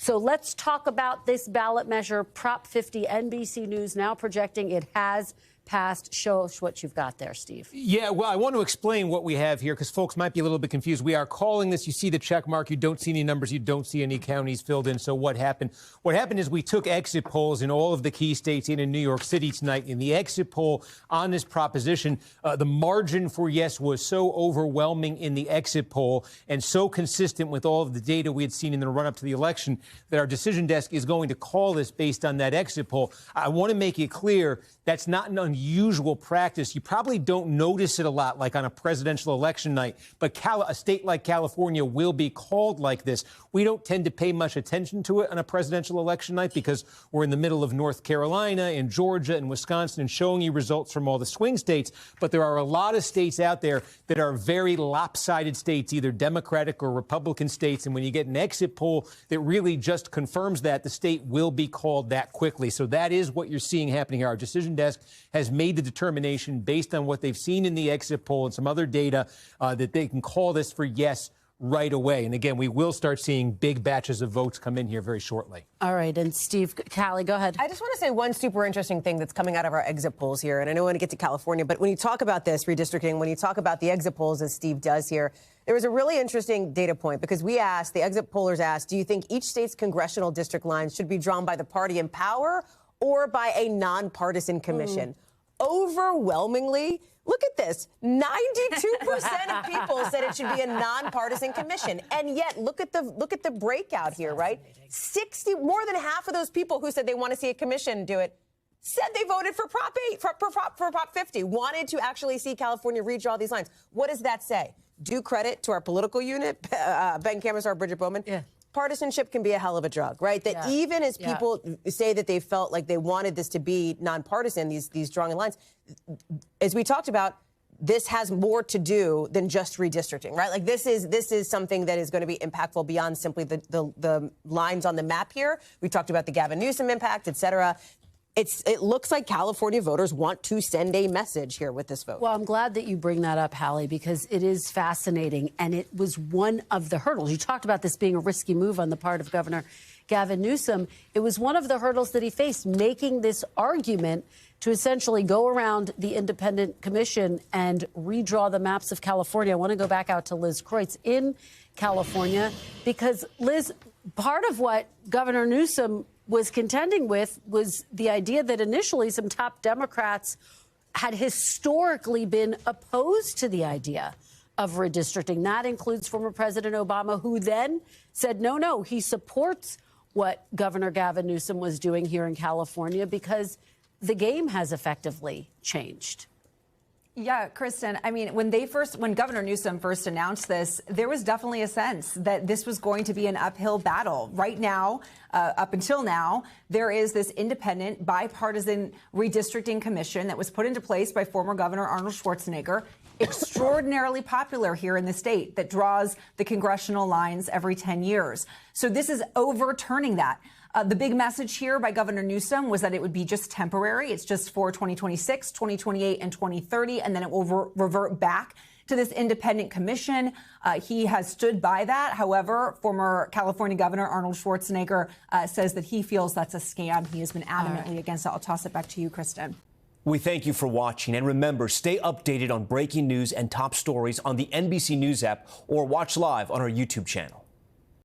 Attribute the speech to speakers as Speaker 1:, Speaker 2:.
Speaker 1: So let's talk about this ballot measure, Prop 50. NBC News now projecting it has passed. Show us what you've got there, Steve.
Speaker 2: Yeah, well, I want to explain what we have here because folks might be a little bit confused. We are calling this, you see the check mark, you don't see any numbers, you don't see any counties filled in. So what happened? What happened is we took exit polls in all of the key states and in New York City tonight. In the exit poll on this proposition, the margin for yes was so overwhelming in the exit poll and so consistent with all of the data we had seen in the run-up to the election that our decision desk is going to call this based on that exit poll. I want to make it clear that's not an unusual practice. You probably don't notice it a lot, like on a presidential election night, but a state like California will be called like this. We don't tend to pay much attention to it on a presidential election night because we're in the middle of North Carolina and Georgia and Wisconsin and showing you results from all the swing states. But there are a lot of states out there that are very lopsided states, either Democratic or Republican states. And when you get an exit poll that really just confirms that, the state will be called that quickly. So that is what you're seeing happening here. Our decision desk has made the determination based on what they've seen in the exit poll and some other data that they can call this for yes right away. And again, we will start seeing big batches of votes come in here very shortly.
Speaker 1: All right. And Steve, Callie, go ahead.
Speaker 3: I just want to say one super interesting thing that's coming out of our exit polls here. And I know we want to get to California, but when you talk about this redistricting, when you talk about the exit polls, as Steve does here, there was a really interesting data point because we asked, the exit pollers asked, do you think each state's congressional district lines should be drawn by the party in power or by a nonpartisan commission? Overwhelmingly, look at this, 92% of people said it should be a nonpartisan commission. And yet, look at the breakout here, right? More than half of those people who said they want to see a commission do it said they voted for Prop 8, for Prop 50, wanted to actually see California redraw these lines. What does that say? Due credit to our political unit, Ben Cameron, Bridget Bowman. Yeah. Partisanship can be a hell of a drug, right? That even as people say that they felt like they wanted this to be nonpartisan, these drawing lines, as we talked about, this has more to do than just redistricting, right? Like this is something that is going to be impactful beyond simply the lines on the map here. We talked about the Gavin Newsom impact, et cetera. It looks like California voters want to send a message here with this vote.
Speaker 1: Well, I'm glad that you bring that up, Hallie, because it is fascinating. And it was one of the hurdles. You talked about this being a risky move on the part of Governor Gavin Newsom. It was one of the hurdles that he faced, making this argument to essentially go around the independent commission and redraw the maps of California. I want to go back out to Liz Kreutz in California, because, Liz, part of what Governor Newsom was contending with was the idea that initially some top Democrats had historically been opposed to the idea of redistricting. That includes former President Obama, who then said, no, he supports what Governor Gavin Newsom was doing here in California because the game has effectively changed.
Speaker 4: Yeah, Kristen, I mean, when Governor Newsom first announced this, there was definitely a sense that this was going to be an uphill battle. Right now, up until now, there is this independent bipartisan redistricting commission that was put into place by former Governor Arnold Schwarzenegger, extraordinarily popular here in the state, that draws the congressional lines every 10 years. So this is overturning that. The big message here by Governor Newsom was that it would be just temporary. It's just for 2026, 2028, and 2030, and then it will revert back to this independent commission. He has stood by that. However, former California Governor Arnold Schwarzenegger says that he feels that's a scam. He has been adamantly against it. I'll toss it back to you, Kristen.
Speaker 5: We thank you for watching. And remember, stay updated on breaking news and top stories on the NBC News app or watch live on our YouTube channel.